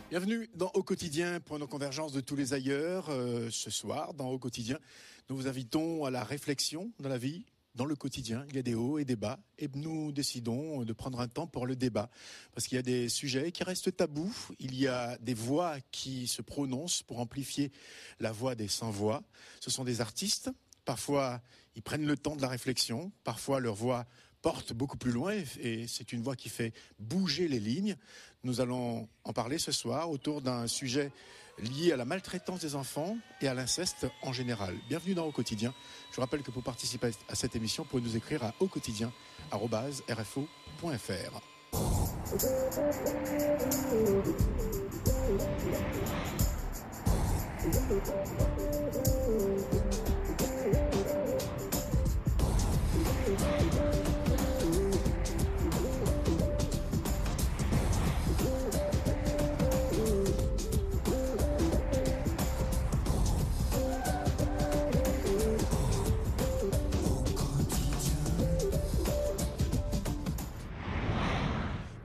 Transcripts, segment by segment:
Bienvenue dans Au Quotidien pour nos convergences de tous les ailleurs. Ce soir, dans Au Quotidien, nous vous invitons à la réflexion dans la vie. Dans le quotidien, il y a des hauts et des bas, et nous décidons de prendre un temps pour le débat, parce qu'il y a des sujets qui restent tabous, il y a des voix qui se prononcent pour amplifier la voix des sans-voix. Ce sont des artistes, parfois ils prennent le temps de la réflexion, parfois leur voix porte beaucoup plus loin, et c'est une voix qui fait bouger les lignes. Nous allons en parler ce soir autour d'un sujet lié à la maltraitance des enfants et à l'inceste en général. Bienvenue dans Au Quotidien. Je vous rappelle que pour participer à cette émission, vous pouvez nous écrire à auquotidien@rfo.fr.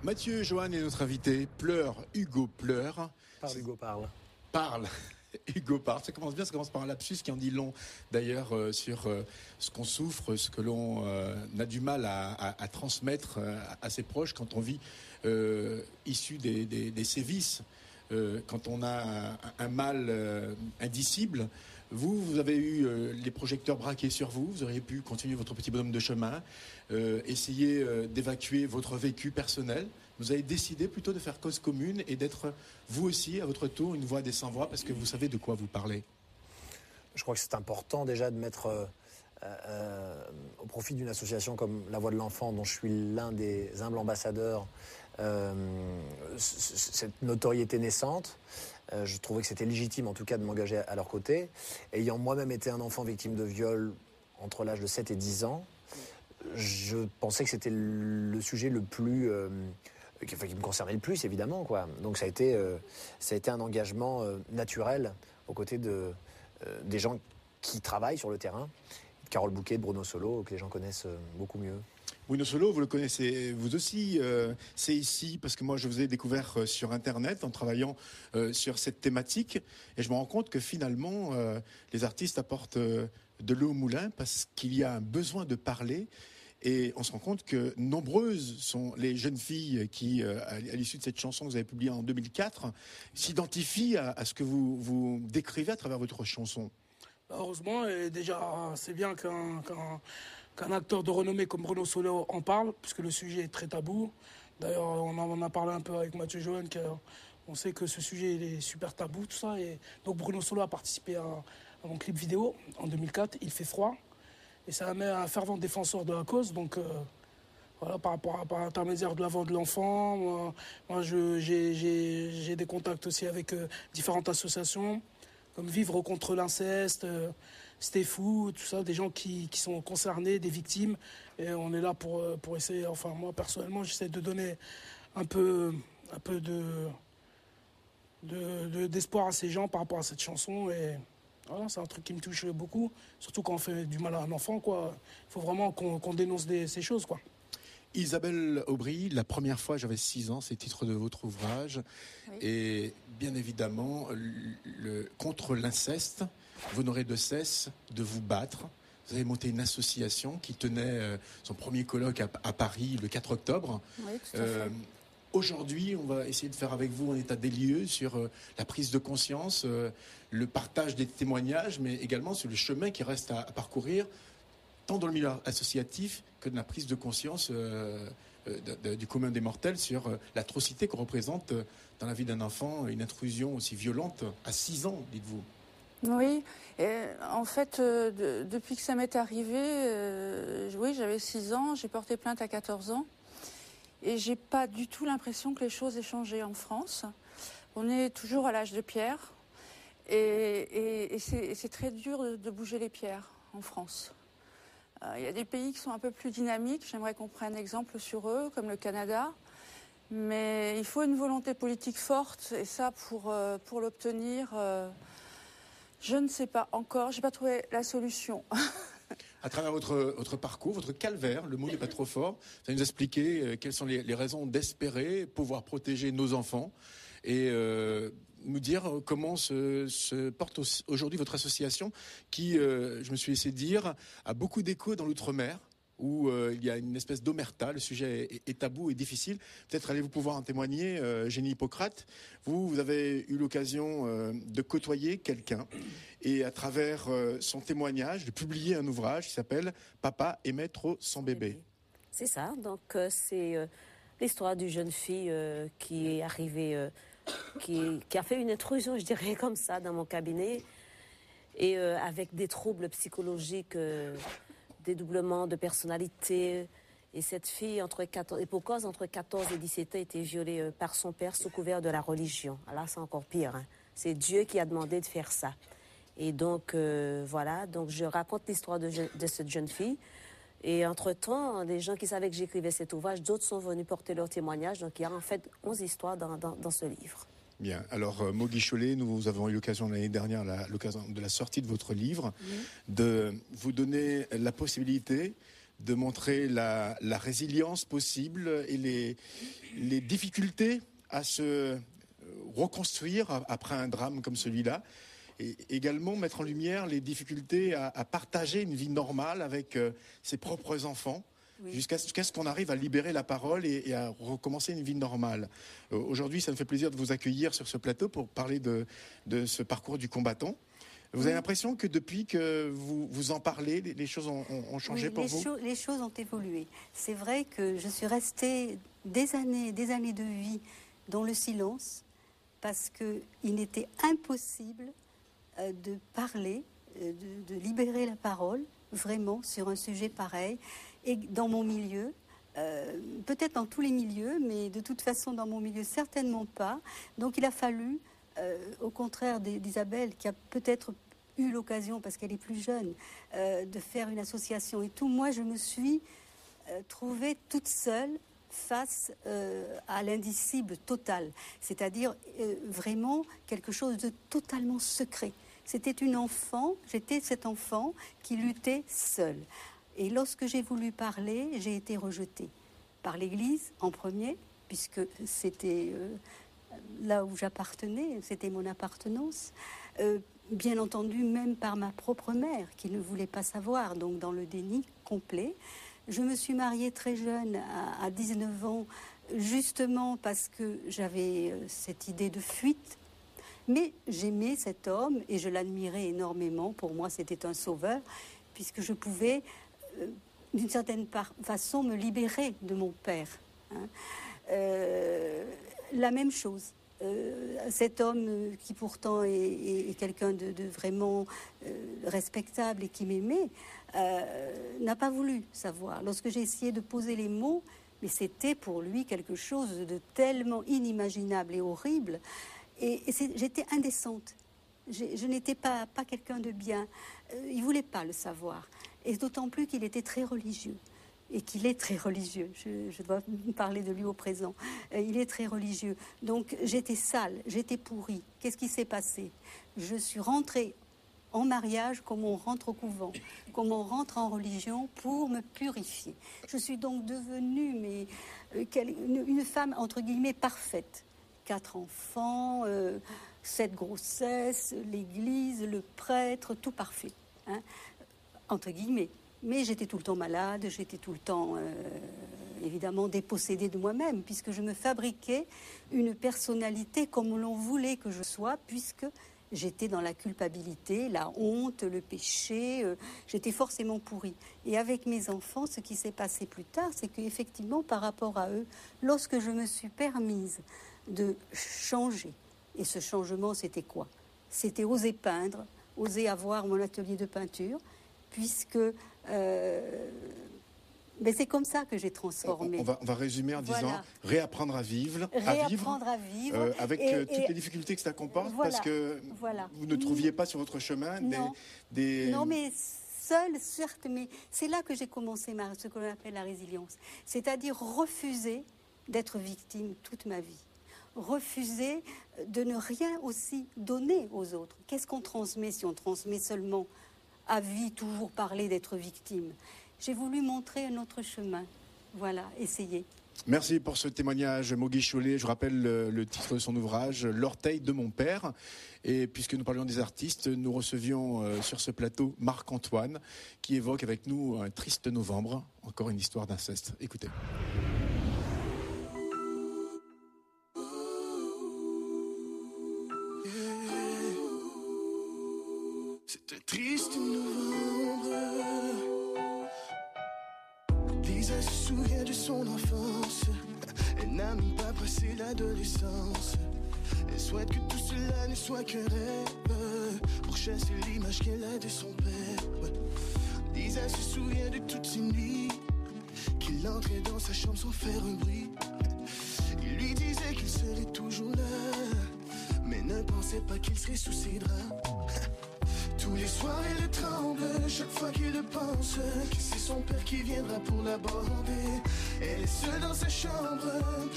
Mathieu Johan est notre invité. Pleure, Hugo pleure. Parle, Hugo parle. Parle. Hugo parle. Ça commence bien, ça commence par un lapsus qui en dit long d'ailleurs sur ce qu'on souffre, ce que l'on a du mal à transmettre à ses proches quand on vit issu des sévices, quand on a un mal indicible. Vous avez eu les projecteurs braqués sur vous, vous auriez pu continuer votre petit bonhomme de chemin, essayer d'évacuer votre vécu personnel. Vous avez décidé plutôt de faire cause commune et d'être, vous aussi, à votre tour, une voix des sans-voix, parce que vous savez de quoi vous parlez. Je crois que c'est important déjà de mettre au profit d'une association comme La Voix de l'Enfant, dont je suis l'un des humbles ambassadeurs, cette notoriété naissante. Je trouvais que c'était légitime, en tout cas, de m'engager à leur côté. Ayant moi-même été un enfant victime de viol entre l'âge de 7 et 10 ans, je pensais que c'était le sujet le plus... qui me concernait le plus, évidemment, quoi. Donc ça a été un engagement naturel aux côtés des gens qui travaillent sur le terrain. Carole Bouquet, de Bruno Solo, que les gens connaissent beaucoup mieux. Bruno Solo, vous le connaissez vous aussi, c'est ici, parce que moi je vous ai découvert sur Internet en travaillant sur cette thématique, et je me rends compte que finalement les artistes apportent de l'eau au moulin, parce qu'il y a un besoin de parler. Et on se rend compte que nombreuses sont les jeunes filles qui, à l'issue de cette chanson que vous avez publiée en 2004, s'identifient à ce que vous décrivez à travers votre chanson. Heureusement, et déjà, c'est bien qu'un acteur de renommée comme Bruno Solo en parle, puisque le sujet est très tabou. D'ailleurs, on en a parlé un peu avec Mathieu Johan, on sait que ce sujet il est super tabou, tout ça. Et donc Bruno Solo a participé à mon clip vidéo en 2004, Il fait froid. Et ça met un fervent défenseur de la cause. Donc voilà, par l'intermédiaire de La Voix de l'Enfant, moi j'ai des contacts aussi avec différentes associations, comme Vivre contre l'inceste, C'était fou, tout ça, des gens qui sont concernés, des victimes. Et on est là pour essayer, enfin moi personnellement, j'essaie de donner un peu d'espoir à ces gens par rapport à cette chanson. Et voilà, c'est un truc qui me touche beaucoup, surtout quand on fait du mal à un enfant, quoi. Il faut vraiment qu'on dénonce ces choses, quoi. Isabelle Aubry, la première fois j'avais 6 ans, c'est le titre de votre ouvrage. Oui. Et bien évidemment, contre l'inceste, vous n'aurez de cesse de vous battre. Vous avez monté une association qui tenait son premier colloque à Paris le 4 octobre. Oui, tout à fait. Aujourd'hui, on va essayer de faire avec vous un état des lieux sur la prise de conscience, le partage des témoignages, mais également sur le chemin qui reste à parcourir, tant dans le milieu associatif que de la prise de conscience du commun des mortels sur l'atrocité qu'on représente dans la vie d'un enfant, une intrusion aussi violente à 6 ans, dites-vous. Oui, et en fait, depuis que ça m'est arrivé, oui, j'avais 6 ans, j'ai porté plainte à 14 ans. Et j'ai pas du tout l'impression que les choses aient changé en France. On est toujours à l'âge de pierre. Et c'est très dur de bouger les pierres en France. Il y a des pays qui sont un peu plus dynamiques. J'aimerais qu'on prenne exemple sur eux, comme le Canada. Mais il faut une volonté politique forte. Et ça, pour l'obtenir, je ne sais pas encore. J'ai pas trouvé la solution. À travers votre parcours, votre calvaire, le mot n'est pas trop fort, ça nous expliquer quelles sont les raisons d'espérer pouvoir protéger nos enfants. et nous dire comment se porte aujourd'hui votre association qui, je me suis laissé dire, a beaucoup d'écho dans l'outre-mer, où il y a une espèce d'omerta, le sujet est tabou et difficile. Peut-être allez-vous pouvoir en témoigner, Génie Hippocrate. Vous avez eu l'occasion de côtoyer quelqu'un et à travers son témoignage, de publier un ouvrage qui s'appelle « Papa aimait trop son bébé ». C'est ça, donc c'est l'histoire d'une jeune fille qui est arrivée, qui a fait une intrusion, je dirais comme ça, dans mon cabinet, et avec des troubles psychologiques, dédoublement de personnalité. Et cette fille, entre 14 et 17 ans, a été violée par son père sous couvert de la religion. Là, c'est encore pire. Hein. C'est Dieu qui a demandé de faire ça. Et donc, voilà, donc je raconte l'histoire de cette jeune fille. Et entre-temps, les gens qui savaient que j'écrivais cet ouvrage, d'autres sont venus porter leur témoignage. Donc, il y a en fait 11 histoires dans ce livre. Bien. Alors, Maud Guicholet, nous avons eu l'occasion l'année dernière, l'occasion de la sortie de votre livre, de vous donner la possibilité de montrer la résilience possible et les difficultés à se reconstruire après un drame comme celui-là. Et également mettre en lumière les difficultés à partager une vie normale avec ses propres enfants. Oui. Jusqu'à ce qu'on arrive à libérer la parole et à recommencer une vie normale. Aujourd'hui, ça me fait plaisir de vous accueillir sur ce plateau pour parler de ce parcours du combattant. Vous avez l'impression que depuis que vous en parlez, les choses ont changé pour vous ? Les choses ont évolué. C'est vrai que je suis restée des années de vie dans le silence parce qu'il n'était impossible de parler, de libérer la parole, vraiment, sur un sujet pareil. Et dans mon milieu, peut-être dans tous les milieux, mais de toute façon dans mon milieu, certainement pas. Donc il a fallu, au contraire d'Isabelle, qui a peut-être eu l'occasion, parce qu'elle est plus jeune, de faire une association et tout, moi je me suis trouvée toute seule face à l'indicible total. C'est-à-dire vraiment quelque chose de totalement secret. J'étais cet enfant qui luttait seule. Et lorsque j'ai voulu parler, j'ai été rejetée par l'Église en premier, puisque c'était là où j'appartenais, c'était mon appartenance. Bien entendu, même par ma propre mère, qui ne voulait pas savoir, donc dans le déni complet. Je me suis mariée très jeune, à 19 ans, justement parce que j'avais cette idée de fuite. Mais j'aimais cet homme et je l'admirais énormément. Pour moi, c'était un sauveur, puisque je pouvais, d'une certaine façon, me libérer de mon père. La même chose. Cet homme qui pourtant est quelqu'un de vraiment respectable et qui m'aimait, n'a pas voulu savoir. Lorsque j'ai essayé de poser les mots, mais c'était pour lui quelque chose de tellement inimaginable et horrible. Et j'étais indécente. Je n'étais pas quelqu'un de bien. Il ne voulait pas le savoir. Et d'autant plus qu'il était très religieux. Et qu'il est très religieux. Je dois parler de lui au présent. Il est très religieux. Donc j'étais sale, j'étais pourrie. Qu'est-ce qui s'est passé ? Je suis rentrée en mariage comme on rentre au couvent, comme on rentre en religion pour me purifier. Je suis donc devenue une femme, entre guillemets, parfaite. 4 enfants, 7 grossesses, l'église, le prêtre, tout parfait, hein, entre guillemets. Mais j'étais tout le temps malade, j'étais tout le temps, évidemment, dépossédée de moi-même, puisque je me fabriquais une personnalité comme l'on voulait que je sois, puisque j'étais dans la culpabilité, la honte, le péché, j'étais forcément pourrie. Et avec mes enfants, ce qui s'est passé plus tard, c'est qu'effectivement, par rapport à eux, lorsque je me suis permise de changer, et ce changement, c'était quoi ? C'était oser peindre, oser avoir mon atelier de peinture, puisque mais c'est comme ça que j'ai transformé. On va résumer en disant réapprendre à vivre, avec toutes les difficultés que ça comporte, parce que vous ne trouviez pas sur votre chemin des... Non, mais seule, certes, mais c'est là que j'ai commencé ce qu'on appelle la résilience. C'est-à-dire refuser d'être victime toute ma vie. Refuser de ne rien aussi donner aux autres. Qu'est-ce qu'on transmet si on transmet seulement à vie, toujours parler d'être victime ? J'ai voulu montrer un autre chemin. Voilà, essayer. Merci pour ce témoignage, Mogui Chollet. Je rappelle le titre de son ouvrage, L'orteil de mon père. Et puisque nous parlions des artistes, nous recevions sur ce plateau Marc-Antoine, qui évoque avec nous un triste novembre, encore une histoire d'inceste. Écoutez. C'est un triste novembre. Lisa se souvient de son enfance. Elle n'a même pas passé l'adolescence. Elle souhaite que tout cela ne soit qu'un rêve, pour chasser l'image qu'elle a de son père. Lisa se souvient de toutes ces nuits qu'il entrait dans sa chambre sans faire un bruit. Il lui disait qu'il serait toujours là, mais ne pensait pas qu'il serait sous ses draps. Tous les soirs elle tremble, chaque fois qu'il le pense, que c'est son père qui viendra pour l'aborder. Elle est seule dans sa chambre,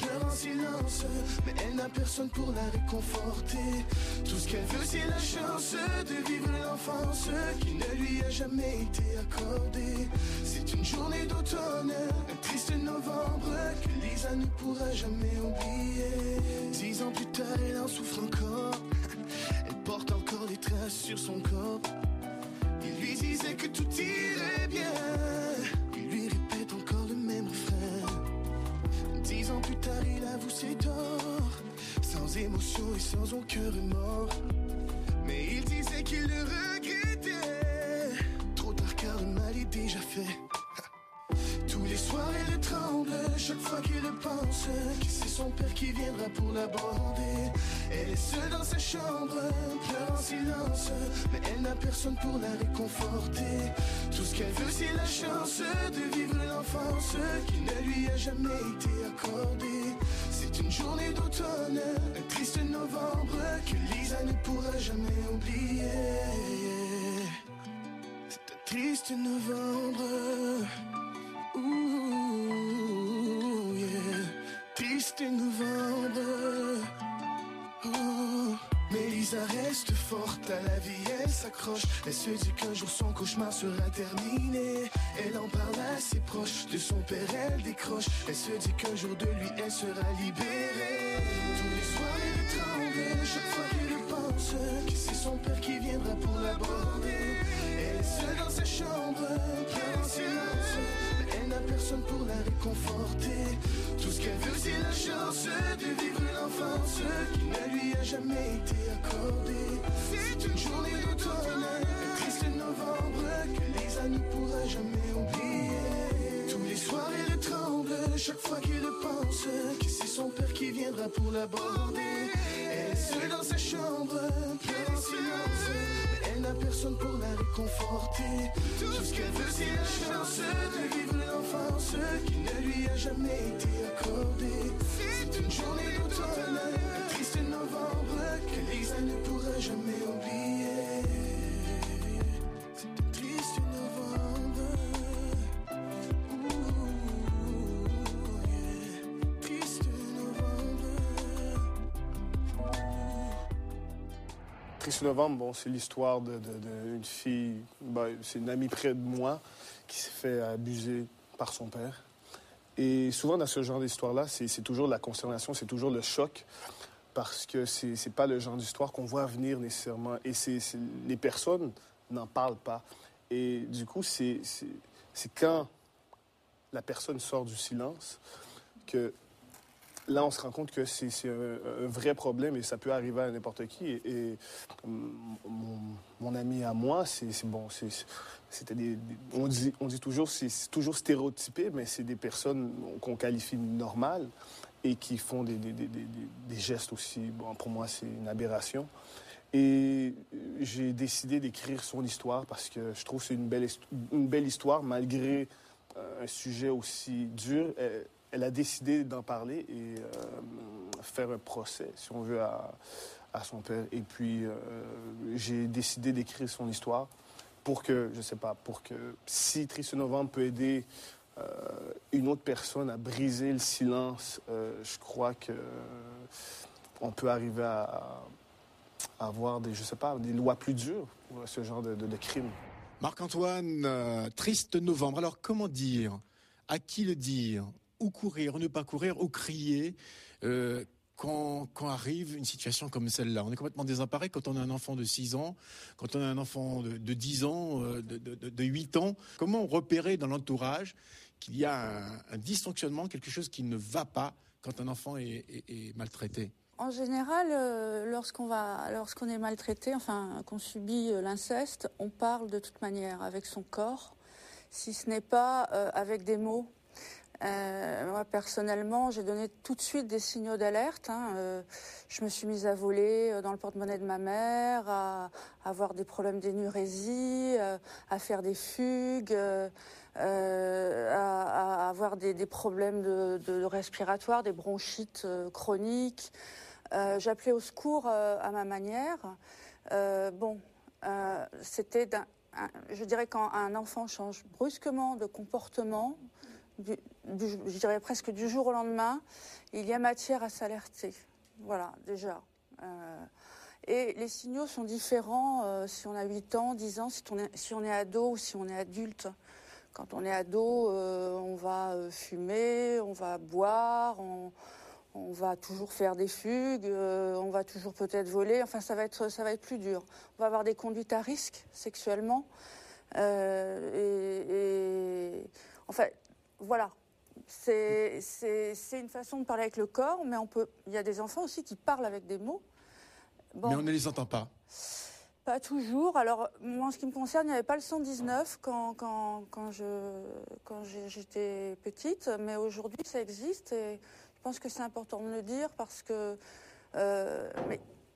pleure en silence, mais elle n'a personne pour la réconforter. Tout ce qu'elle veut c'est la chance de vivre l'enfance qui ne lui a jamais été accordée. C'est une journée d'automne, un triste novembre que Lisa ne pourra jamais oublier. 10 ans plus tard elle en souffre encore. Elle porte encore des traces sur son corps. Il lui disait que tout irait bien. Il lui répète encore le même refrain. 10 ans plus tard, il avoue ses torts, sans émotion et sans aucun remords. Mais il disait qu'il le regrettait. Trop tard car le mal est déjà fait. Tous les soirs elle tremble, chaque fois qu'il le pense, que c'est son père qui viendra pour l'aborder. Elle est seule dans sa chambre, pleure en silence, mais elle n'a personne pour la réconforter. Tout ce qu'elle veut c'est la chance de vivre l'enfance qui ne lui a jamais été accordée. C'est une journée d'automne, un triste novembre que Lisa ne pourra jamais oublier. C'est un triste novembre. Ouh, yeah. Triste novembre. Oh. Mais Lisa reste forte, à la vie elle s'accroche. Elle se dit qu'un jour son cauchemar sera terminé. Elle en parle à ses proches, de son père elle décroche. Elle se dit qu'un jour de lui elle sera libérée. Tous les soirs elle tremble, chaque fois qu'elle pense, que c'est son père qui viendra pour l'aborder. Elle est seule dans sa chambre, pleure en silence, mais elle n'a personne pour la réconforter. Tout ce qu'elle veut c'est la chance de vivre l'enfance qui ne lui a jamais été accordée. C'est une journée d'automne, un triste novembre que Lisa ne pourra jamais oublier. Tous les soirs elle tremble, chaque fois qu'il le pense, que c'est son père qui viendra pour l'aborder. Elle est seule dans sa chambre, pleure en silence, mais elle n'a personne pour la réconforter. Tout ce qu'elle veut c'est la chance de vivre l'enfance qui ne lui a jamais été accordée. C'est une journée d'automne, un triste novembre que Lisa ne pourra jamais oublier. C'est un triste novembre. Ouh, yeah. Triste novembre. Triste novembre, bon, c'est l'histoire d'une fille, c'est une amie près de moi qui s'est fait abuser par son père. Et souvent, dans ce genre d'histoire-là, c'est toujours la consternation, c'est toujours le choc, parce que c'est pas le genre d'histoire qu'on voit venir nécessairement. Et les personnes n'en parlent pas. Et du coup, c'est quand la personne sort du silence que là, on se rend compte que c'est un vrai problème et ça peut arriver à n'importe qui. Et mon ami à moi, c'était on dit toujours, c'est toujours stéréotypé, mais c'est des personnes qu'on qualifie normales et qui font des gestes aussi. Bon, pour moi, c'est une aberration. Et j'ai décidé d'écrire son histoire parce que je trouve que c'est une belle histoire, malgré un sujet aussi dur. Elle a décidé d'en parler et faire un procès, si on veut, à son père. Et puis, j'ai décidé d'écrire son histoire pour que, je sais pas, pour que si Triste Novembre peut aider une autre personne à briser le silence, je crois que on peut arriver à avoir des lois plus dures pour ce genre de crime. Marc-Antoine, Triste Novembre. Alors, comment dire? À qui le dire? où courir, où ne pas courir, où crier quand arrive une situation comme celle-là. On est complètement désemparé quand on a un enfant de 6 ans, quand on a un enfant de 10 ans, de 8 ans. Comment repérer dans l'entourage qu'il y a un dysfonctionnement, quelque chose qui ne va pas quand un enfant est maltraité? En général, lorsqu'on est maltraité, enfin qu'on subit l'inceste, on parle de toute manière avec son corps, si ce n'est pas avec des mots. Moi, personnellement, j'ai donné tout de suite des signaux d'alerte. Je me suis mise à voler dans le porte-monnaie de ma mère, à avoir des problèmes d'énurésie, à faire des fugues, à avoir des problèmes de respiratoires, des bronchites chroniques. J'appelais au secours à ma manière. C'était je dirais quand un enfant change brusquement de comportement, je dirais presque du jour au lendemain, il y a matière à s'alerter. Voilà, déjà. Et les signaux sont différents si on a 8 ans, 10 ans, si on est ado ou si on est adulte. Quand on est ado, on va fumer, on va boire, on va toujours faire des fugues, on va toujours peut-être voler. Enfin, ça va être plus dur. On va avoir des conduites à risque sexuellement. Enfin, voilà. C'est une façon de parler avec le corps, mais il y a des enfants aussi qui parlent avec des mots. Bon, mais on ne les entend pas. Pas toujours. Alors, moi, en ce qui me concerne, il n'y avait pas le 119 quand j'étais petite, mais aujourd'hui, ça existe et je pense que c'est important de le dire parce que...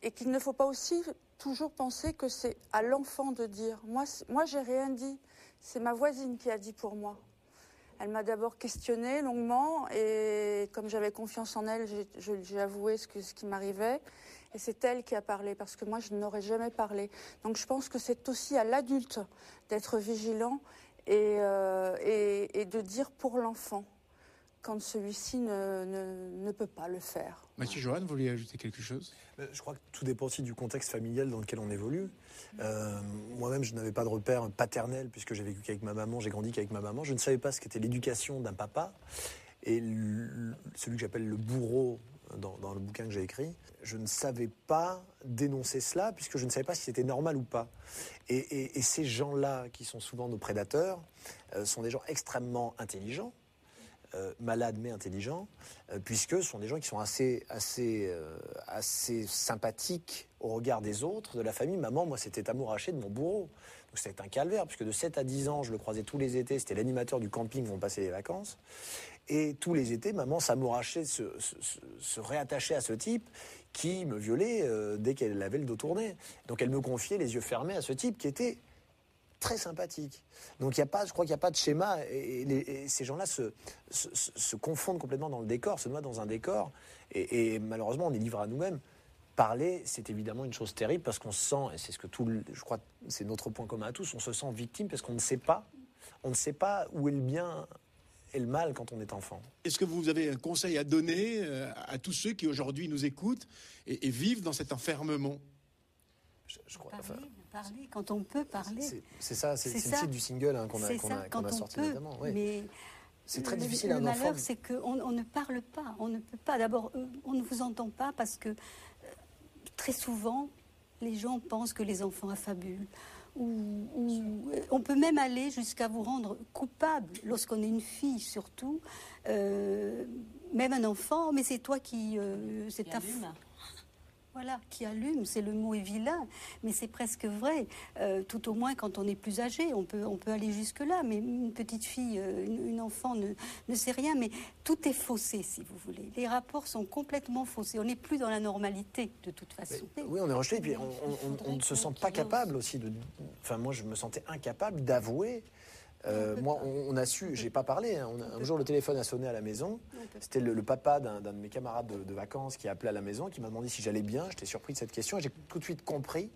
et qu'il ne faut pas aussi toujours penser que c'est à l'enfant de dire. Moi, j'ai rien dit. C'est ma voisine qui a dit pour moi. Elle m'a d'abord questionnée longuement et comme j'avais confiance en elle, j'ai avoué ce qui m'arrivait. Et c'est elle qui a parlé, parce que moi, je n'aurais jamais parlé. Donc je pense que c'est aussi à l'adulte d'être vigilant et de dire pour l'enfant, quand celui-ci ne peut pas le faire. Mathieu Johan, vous vouliez ajouter quelque chose ? Je crois que tout dépend aussi du contexte familial dans lequel on évolue. Moi-même, je n'avais pas de repère paternel, puisque j'ai vécu qu'avec ma maman, j'ai grandi qu'avec ma maman. Je ne savais pas ce qu'était l'éducation d'un papa. Et celui que j'appelle le bourreau dans le bouquin que j'ai écrit, je ne savais pas dénoncer cela, puisque je ne savais pas si c'était normal ou pas. Et ces gens-là, qui sont souvent nos prédateurs, sont des gens extrêmement intelligents, malades mais intelligents, puisque ce sont des gens qui sont assez sympathiques au regard des autres, de la famille. Maman, moi, c'était amouraché de mon bourreau. Donc c'était un calvaire, puisque de 7 à 10 ans, je le croisais tous les étés. C'était l'animateur du camping où on passait les vacances. Et tous les étés, maman s'amourachait, se réattachait à ce type qui me violait dès qu'elle avait le dos tourné. Donc elle me confiait les yeux fermés à ce type qui était très sympathique. Donc je crois qu'il n'y a pas de schéma. Et ces gens-là se confondent complètement dans le décor, se noient dans un décor. Et malheureusement, on est livré à nous-mêmes. Parler, c'est évidemment une chose terrible parce qu'on se sent, et c'est ce que je crois, c'est notre point commun à tous, on se sent victime parce qu'on ne sait pas où est le bien et le mal quand on est enfant. Est-ce que vous avez un conseil à donner à tous ceux qui aujourd'hui nous écoutent et vivent dans cet enfermement ? Je crois, parler, quand on peut parler. C'est ça, c'est le titre du single qu'on a sorti notamment. Ouais. Mais c'est très difficile à un enfant. Le malheur, c'est qu'on ne parle pas, on ne peut pas. D'abord, on ne vous entend pas parce que très souvent, les gens pensent que les enfants affabulent. On peut même aller jusqu'à vous rendre coupable lorsqu'on est une fille, surtout. Même un enfant, mais c'est toi qui... c'est ta Voilà, qui allume, c'est le mot est vilain, mais c'est presque vrai. Tout au moins quand on est plus âgé, on peut aller jusque-là. Mais une petite fille, une enfant ne sait rien. Mais tout est faussé, si vous voulez. Les rapports sont complètement faussés. On n'est plus dans la normalité, de toute façon. Oui, on est rejeté. Et puis on ne se sent pas capable aussi de... Enfin, moi, je me sentais incapable d'avouer. Moi, on a su, j'ai pas parlé. Un jour, le téléphone a sonné à la maison. C'était le papa d'un de mes camarades de vacances qui a appelé à la maison, qui m'a demandé si j'allais bien. J'étais surpris de cette question et j'ai tout de suite compris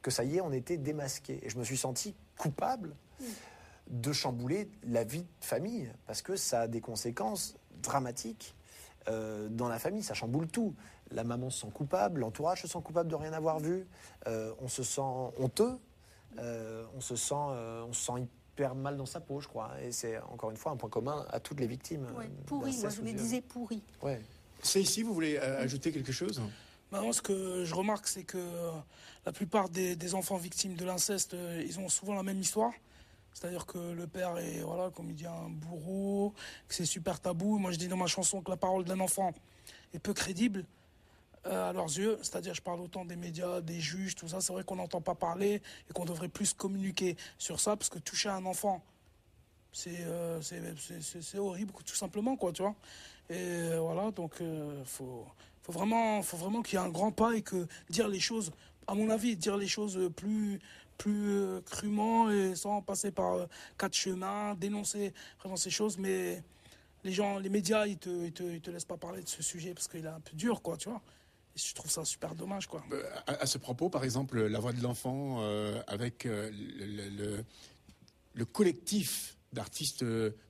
que ça y est, on était démasqués. Et je me suis senti coupable de chambouler la vie de famille parce que ça a des conséquences dramatiques dans la famille. Ça chamboule tout. La maman se sent coupable, l'entourage se sent coupable de rien avoir vu. On se sent honteux, on se sent perd mal dans sa peau, je crois. Et c'est encore une fois un point commun à toutes les victimes. Ouais, pourri, moi je me disais pourri. Ouais. C'est ici, vous voulez ajouter quelque chose? Moi, ce que je remarque, c'est que la plupart des enfants victimes de l'inceste, ils ont souvent la même histoire. C'est-à-dire que le père est, voilà, comme il dit, un bourreau, que c'est super tabou. Moi, je dis dans ma chanson que la parole d'un enfant est peu crédible à leurs yeux. C'est-à-dire, je parle autant des médias, des juges, tout ça. C'est vrai qu'on n'entend pas parler et qu'on devrait plus communiquer sur ça, parce que toucher un enfant, c'est horrible, tout simplement, quoi, tu vois. Et voilà, donc faut vraiment qu'il y ait un grand pas et que dire les choses, à mon avis, dire les choses plus crûment et sans passer par 4 chemins, dénoncer vraiment ces choses. Mais les gens, les médias, ils te laissent pas parler de ce sujet parce qu'il est un peu dur, quoi, tu vois. Et je trouve ça super dommage, quoi. À ce propos, par exemple, la voix de l'enfant avec le collectif d'artistes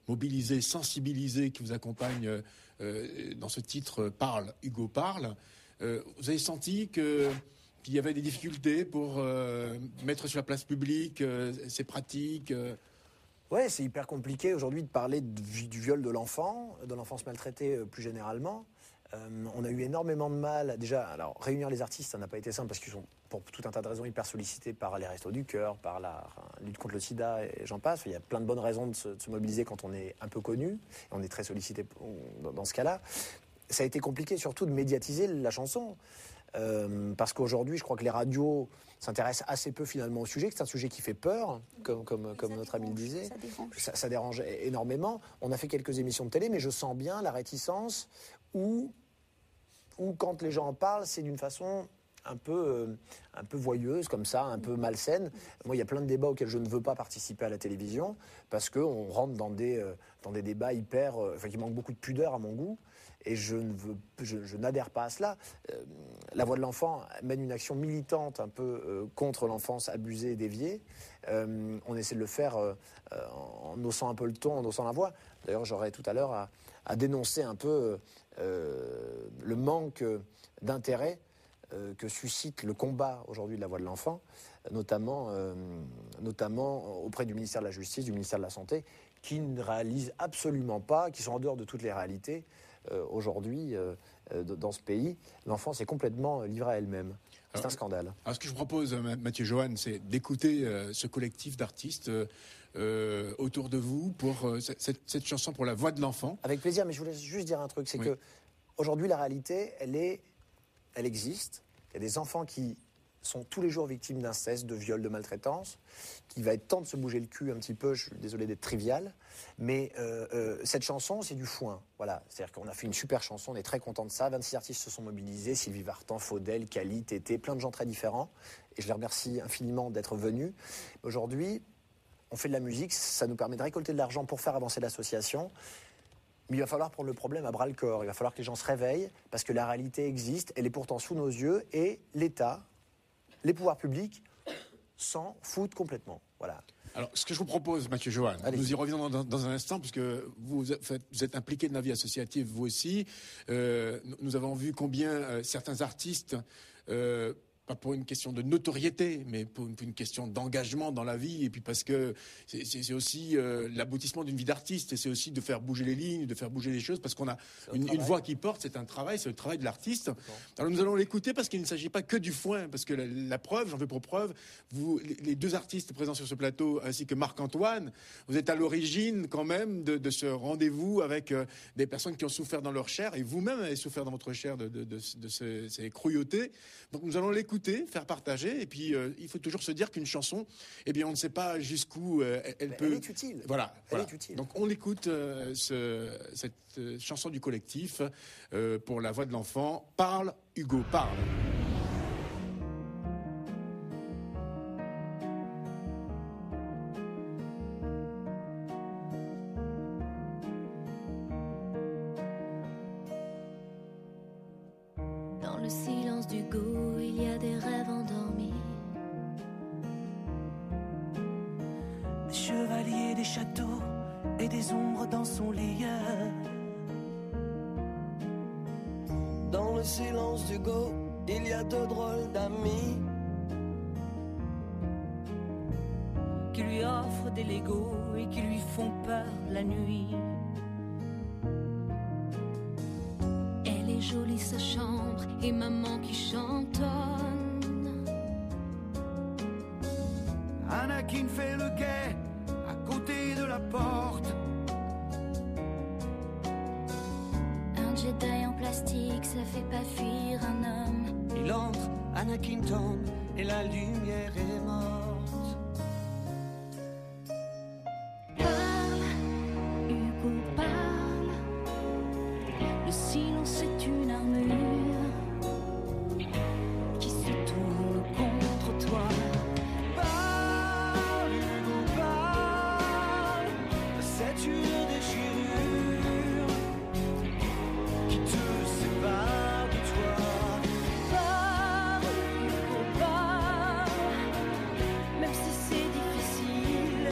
mobilisés, sensibilisés qui vous accompagnent dans ce titre Parle, Hugo parle. Vous avez senti qu'il y avait des difficultés pour mettre sur la place publique ces pratiques Ouais, c'est hyper compliqué aujourd'hui de parler du viol de l'enfance maltraitée plus généralement. On a eu énormément de mal. Déjà, alors réunir les artistes, ça n'a pas été simple parce qu'ils sont, pour tout un tas de raisons, hyper sollicités par les Restos du Cœur, par la lutte contre le sida et j'en passe. Il y a plein de bonnes raisons de se mobiliser quand on est un peu connu. Et on est très sollicité dans ce cas-là. Ça a été compliqué surtout de médiatiser la chanson. Parce qu'aujourd'hui, je crois que les radios s'intéressent assez peu finalement au sujet, que c'est un sujet qui fait peur, comme notre ami le disait. Ça dérange énormément. On a fait quelques émissions de télé, mais je sens bien la réticence où quand les gens en parlent, c'est d'une façon un peu voyeuse, comme ça, un peu malsaine. Moi, il y a plein de débats auxquels je ne veux pas participer à la télévision, parce qu'on rentre dans des débats qui manquent beaucoup de pudeur à mon goût. Et je n'adhère pas à cela. La Voix de l'enfant mène une action militante un peu contre l'enfance abusée et déviée. On essaie de le faire en haussant un peu le ton, en haussant la voix. D'ailleurs, j'aurai tout à l'heure à dénoncer un peu le manque d'intérêt que suscite le combat aujourd'hui de la Voix de l'enfant, notamment auprès du ministère de la Justice, du ministère de la Santé, qui ne réalisent absolument pas, qui sont en dehors de toutes les réalités. Aujourd'hui, dans ce pays, l'enfance est complètement livrée à elle-même. C'est un scandale. Alors, ce que je vous propose, Mathieu Johan, c'est d'écouter ce collectif d'artistes autour de vous pour cette chanson pour la voix de l'enfant. Avec plaisir, mais je voulais juste dire un truc, c'est que aujourd'hui, la réalité, elle existe. Il y a des enfants qui sont tous les jours victimes d'inceste, de viol, de maltraitance, qu'il va être temps de se bouger le cul un petit peu, je suis désolé d'être trivial, mais cette chanson, c'est du foin. Voilà, c'est-à-dire qu'on a fait une super chanson, on est très content de ça, 26 artistes se sont mobilisés, Sylvie Vartan, Faudel, Cali, Tété, plein de gens très différents, et je les remercie infiniment d'être venus. Aujourd'hui, on fait de la musique, ça nous permet de récolter de l'argent pour faire avancer l'association. Mais il va falloir prendre le problème à bras-le-corps, il va falloir que les gens se réveillent, parce que la réalité existe, elle est pourtant sous nos yeux, et l'État, les pouvoirs publics s'en foutent complètement. Voilà. Alors, ce que je vous propose, Mathieu Johan, nous y reviendrons dans un instant, puisque vous êtes impliqué de la vie associative, vous aussi. Nous avons vu combien certains artistes, pas pour une question de notoriété, mais pour une question d'engagement dans la vie, et puis parce que c'est aussi l'aboutissement d'une vie d'artiste, et c'est aussi de faire bouger les lignes, de faire bouger les choses, parce qu'on a une voix qui porte, c'est un travail, c'est le travail de l'artiste. Alors nous allons l'écouter, parce qu'il ne s'agit pas que du foin, parce que la preuve, j'en veux pour preuve, vous, les deux artistes présents sur ce plateau, ainsi que Marc-Antoine, vous êtes à l'origine quand même de ce rendez-vous avec des personnes qui ont souffert dans leur chair, et vous-même avez souffert dans votre chair de ces cruautés. Donc nous allons l'écouter, faire partager, et puis il faut toujours se dire qu'une chanson, eh bien on ne sait pas jusqu'où elle peut... Elle est utile. Voilà. Elle est utile. Donc on écoute cette chanson du collectif pour la voix de l'enfant. Parle, Hugo, parle. Dans le silence du go, il y a des rêves endormis. Des chevaliers, des châteaux et des ombres dans son lit. Dans le silence du go, il y a deux drôles d'amis qui lui offrent des Legos et qui lui font peur la nuit. Elle est jolie sa chambre et maman qui chantonne. Anakin fait le guet à côté de la porte. Un Jedi en plastique, ça fait pas fuir un homme. Il entre, Anakin tombe et la lumière est morte. Parle, Hugo, parle. Le silence est une armure qui se tourne contre toi. Parle, Hugo, parle. C'est une déchirure qui te sépare de toi. Parle, Hugo, parle. Même si c'est difficile,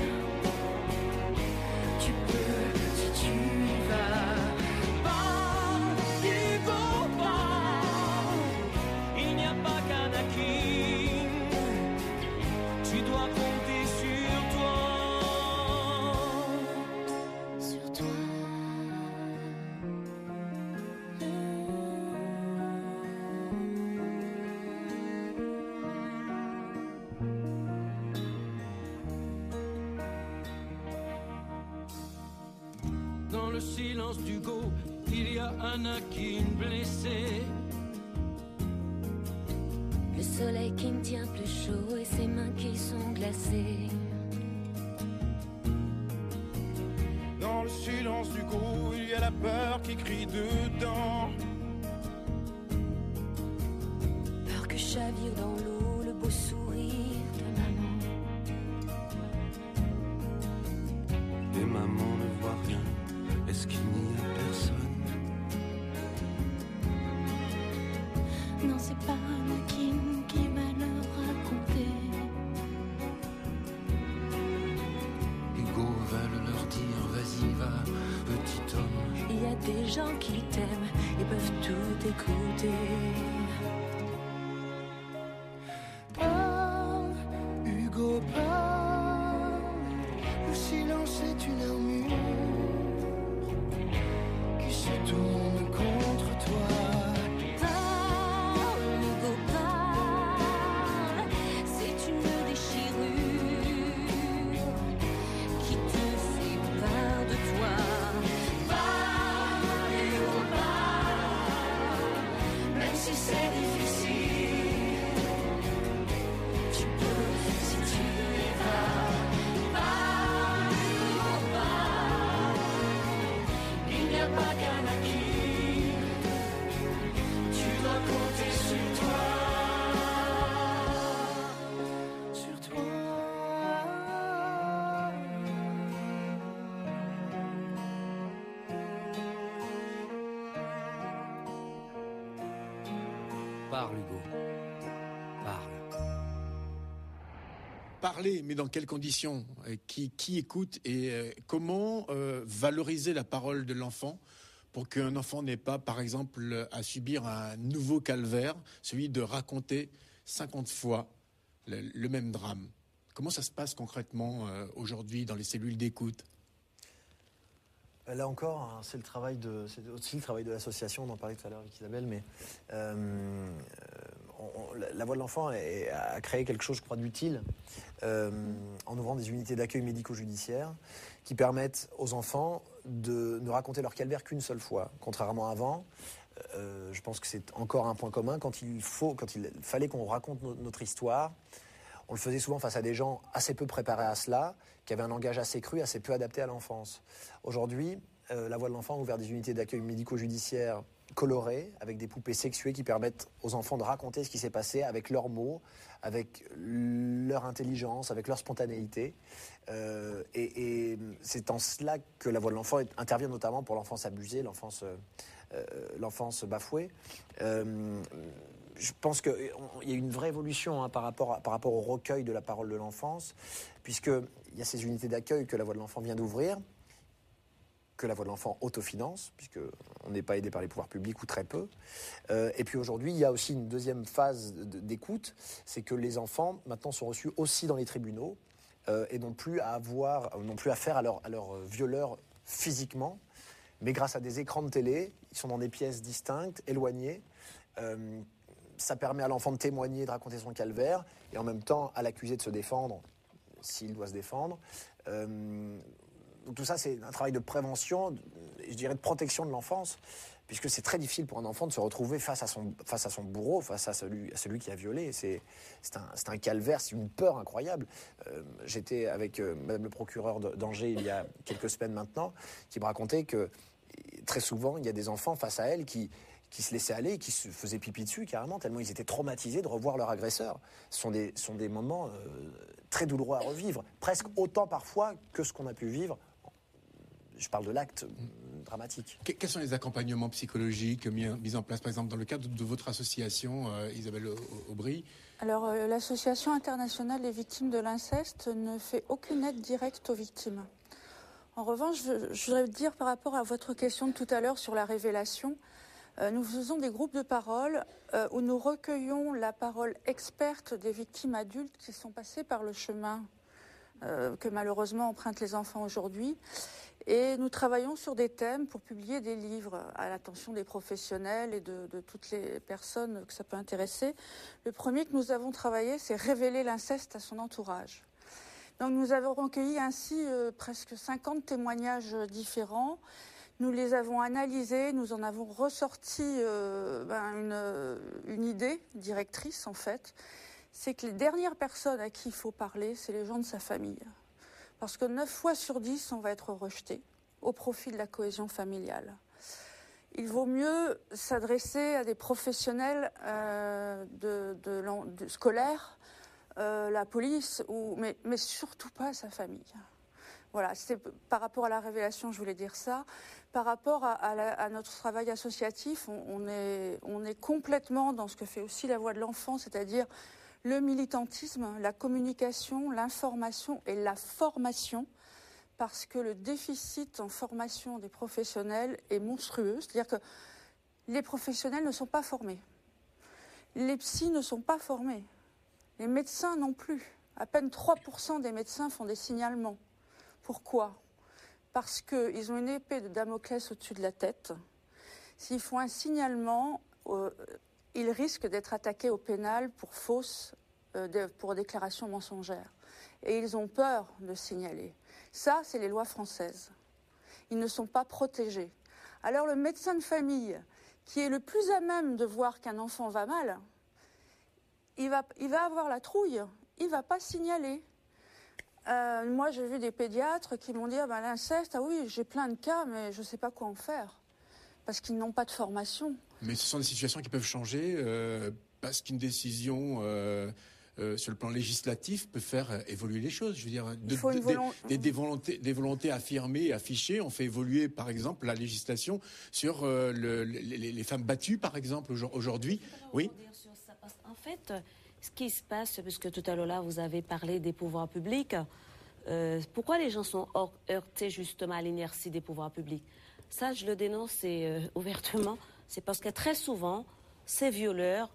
tu peux si tu y vas. Parle, Hugo, parle. Il n'y a pas qu'Anakin, tu dois compter sur toi. Sur toi. Dans le silence d'Hugo, il y a Anakin blessé. Le soleil qui me tient plus chaud et ses mains qui sont glacées. Dans le silence du go, il y a la peur qui crie dedans. Peur que chavire dans l'eau le beau sourire de maman. Et maman ne voit rien, est-ce qu'il n'y a personne? Non, c'est pas Anakin qui va leur raconter. Hugo va leur dire, vas-y va, petit homme. Il y a des gens qui t'aiment et peuvent tout écouter. Parle, Hugo, parle. Le silence est une armure qui se tourne contre toi. Parle, Hugo, parle. C'est une déchirure qui te sépare de toi. Parle, Hugo, parle. Même si c'est difficile, tu peux si tu y vas. Parle, Hugo, parle. Il n'y a pas qu'Anakin, tu dois compter sur toi. Sur toi. Parle Hugo, parle. Parler, mais dans quelles conditions? Qui écoute et comment valoriser la parole de l'enfant pour qu'un enfant n'ait pas, par exemple, à subir un nouveau calvaire, celui de raconter 50 fois le même drame? Comment ça se passe concrètement aujourd'hui dans les cellules d'écoute? Là encore, hein, c'est aussi le travail de l'association, on en parlait tout à l'heure avec Isabelle, mais la Voix de l'enfant a créé quelque chose, je crois, d'utile en ouvrant des unités d'accueil médico-judiciaire qui permettent aux enfants de ne raconter leur calvaire qu'une seule fois, contrairement à avant. Je pense que c'est encore un point commun. Quand il fallait qu'on raconte notre histoire, on le faisait souvent face à des gens assez peu préparés à cela, qui avaient un langage assez cru, assez peu adapté à l'enfance. Aujourd'hui, la Voix de l'enfant a ouvert des unités d'accueil médico-judiciaire colorées, avec des poupées sexuées qui permettent aux enfants de raconter ce qui s'est passé avec leurs mots, avec leur intelligence, avec leur spontanéité. Et c'est en cela que la Voix de l'enfant intervient notamment pour l'enfance abusée, l'enfance bafouée. Je pense qu'il y a une vraie évolution par rapport au recueil de la parole de l'enfance, puisqu'il y a ces unités d'accueil que la Voix de l'enfant vient d'ouvrir, que la Voix de l'enfant autofinance, puisqu'on n'est pas aidé par les pouvoirs publics ou très peu. Et puis aujourd'hui, il y a aussi une deuxième phase d'écoute, c'est que les enfants maintenant sont reçus aussi dans les tribunaux et non plus à faire à leur violeur physiquement, mais grâce à des écrans de télé, ils sont dans des pièces distinctes, éloignées. Ça permet à l'enfant de témoigner, de raconter son calvaire, et en même temps à l'accusé de se défendre, s'il doit se défendre. Donc tout ça, c'est un travail de prévention, je dirais de protection de l'enfance, puisque c'est très difficile pour un enfant de se retrouver face à son bourreau, face à celui qui a violé. C'est un calvaire, c'est une peur incroyable. J'étais avec Madame le procureur d'Angers il y a quelques semaines maintenant, qui me racontait que très souvent, il y a des enfants face à elle qui se laissaient aller, qui se faisaient pipi dessus carrément, tellement ils étaient traumatisés de revoir leur agresseur. Ce sont des moments très douloureux à revivre, presque autant parfois que ce qu'on a pu vivre. Je parle de l'acte dramatique. Quels sont les accompagnements psychologiques mis en place, par exemple, dans le cadre de votre association, Isabelle Aubry? Alors, l'Association internationale des victimes de l'inceste ne fait aucune aide directe aux victimes. En revanche, je voudrais dire par rapport à votre question de tout à l'heure sur la révélation, nous faisons des groupes de parole où nous recueillons la parole experte des victimes adultes qui sont passées par le chemin que malheureusement empruntent les enfants aujourd'hui. Et nous travaillons sur des thèmes pour publier des livres à l'attention des professionnels et de toutes les personnes que ça peut intéresser. Le premier que nous avons travaillé, c'est révéler l'inceste à son entourage. Donc nous avons recueilli ainsi presque 50 témoignages différents. Nous les avons analysés, nous en avons ressorti une idée directrice en fait. C'est que les dernières personnes à qui il faut parler, c'est les gens de sa famille. Parce que 9 fois sur 10, on va être rejeté au profit de la cohésion familiale. Il vaut mieux s'adresser à des professionnels scolaires, la police, mais surtout pas à sa famille. Voilà, c'est par rapport à la révélation, je voulais dire ça. Par rapport à notre travail associatif, on est complètement dans ce que fait aussi la Voix de l'enfant, c'est-à-dire le militantisme, la communication, l'information et la formation, parce que le déficit en formation des professionnels est monstrueux. C'est-à-dire que les professionnels ne sont pas formés. Les psys ne sont pas formés. Les médecins non plus. À peine 3% des médecins font des signalements. Pourquoi ? Parce qu'ils ont une épée de Damoclès au-dessus de la tête. S'ils font un signalement, ils risquent d'être attaqués au pénal pour pour déclaration mensongère. Et ils ont peur de signaler. Ça, c'est les lois françaises. Ils ne sont pas protégés. Alors le médecin de famille, qui est le plus à même de voir qu'un enfant va mal, il va avoir la trouille, il ne va pas signaler. Moi, j'ai vu des pédiatres qui m'ont dit l'inceste, ah oui, j'ai plein de cas, mais je ne sais pas quoi en faire. Parce qu'ils n'ont pas de formation. Mais ce sont des situations qui peuvent changer parce qu'une décision sur le plan législatif peut faire évoluer les choses. Je veux dire, des volontés affirmées, affichées, on fait évoluer, par exemple, la législation sur les femmes battues, par exemple, aujourd'hui. Oui. En fait, ce qui se passe, puisque tout à l'heure là, vous avez parlé des pouvoirs publics, pourquoi les gens sont heurtés justement à l'inertie des pouvoirs publics? Ça, je le dénonce ouvertement. C'est parce que très souvent, ces violeurs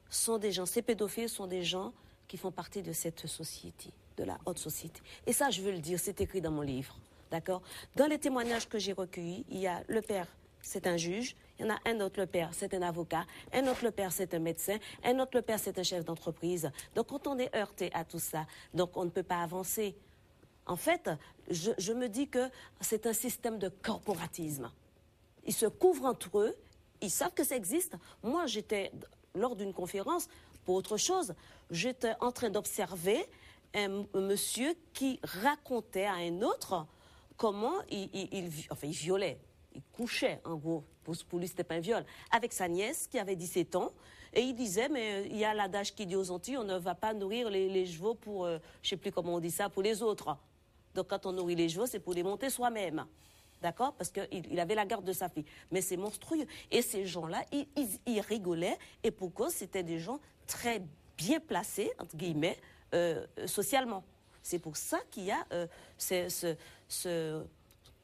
sont des gens, ces pédophiles sont des gens qui font partie de cette société, de la haute société. Et ça, je veux le dire, c'est écrit dans mon livre, d'accord? Dans les témoignages que j'ai recueillis, il y a le père, c'est un juge, il y en a un autre, le père, c'est un avocat, un autre, le père, c'est un médecin, un autre, le père, c'est un chef d'entreprise. Donc, quand on est heurté à tout ça, donc on ne peut pas avancer. En fait, je me dis que c'est un système de corporatisme. Ils se couvrent entre eux, ils savent que ça existe. Moi, j'étais, lors d'une conférence, pour autre chose, j'étais en train d'observer un monsieur qui racontait à un autre comment il violait, il couchait, en gros, pour lui, c'était pas un viol, avec sa nièce qui avait 17 ans. Et il disait, mais il y a l'adage qui dit aux Antilles, on ne va pas nourrir les chevaux pour, je ne sais plus comment on dit ça, pour les autres. Donc quand on nourrit les chevaux, c'est pour les monter soi-même. D'accord? Parce qu'il avait la garde de sa fille. Mais c'est monstrueux. Et ces gens-là, ils rigolaient. Et pourquoi? C'était des gens très bien placés, entre guillemets, socialement. C'est pour ça qu'il y a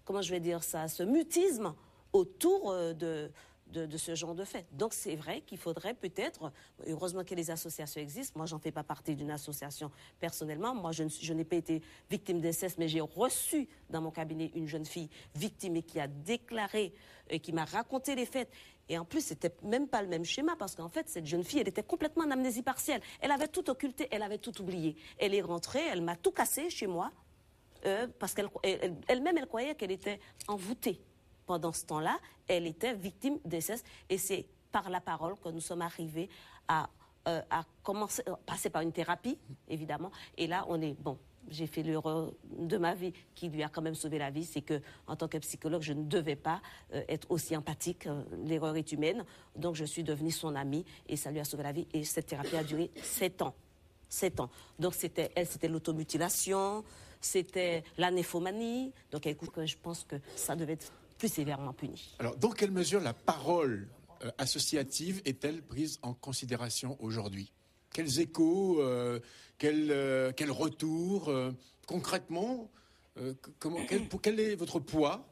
comment je vais dire ça, ce mutisme autour de ce genre de fait. Donc c'est vrai qu'il faudrait peut-être, heureusement que les associations existent, moi j'en fais pas partie d'une association personnellement, moi je n'ai pas été victime d'inceste, mais j'ai reçu dans mon cabinet une jeune fille victime et qui a déclaré, qui m'a raconté les faits. Et en plus, c'était même pas le même schéma, parce qu'en fait, cette jeune fille, elle était complètement en amnésie partielle. Elle avait tout occulté, elle avait tout oublié. Elle est rentrée, elle m'a tout cassé chez moi, parce qu'elle-même, elle croyait qu'elle était envoûtée. Pendant ce temps-là, elle était victime d'inceste, et c'est par la parole que nous sommes arrivés à commencer, passer par une thérapie, évidemment. Et là, on est bon. J'ai fait l'erreur de ma vie qui lui a quand même sauvé la vie, c'est que en tant que psychologue, je ne devais pas être aussi empathique. L'erreur est humaine, donc je suis devenue son amie et ça lui a sauvé la vie. Et cette thérapie a duré 7 ans. 7 ans. Donc c'était l'automutilation, c'était la néphomanie. Donc écoute, je pense que ça devait être plus sévèrement puni. Alors, dans quelle mesure la parole associative est-elle prise en considération aujourd'hui ? Quels échos, quel retour concrètement, quel est votre poids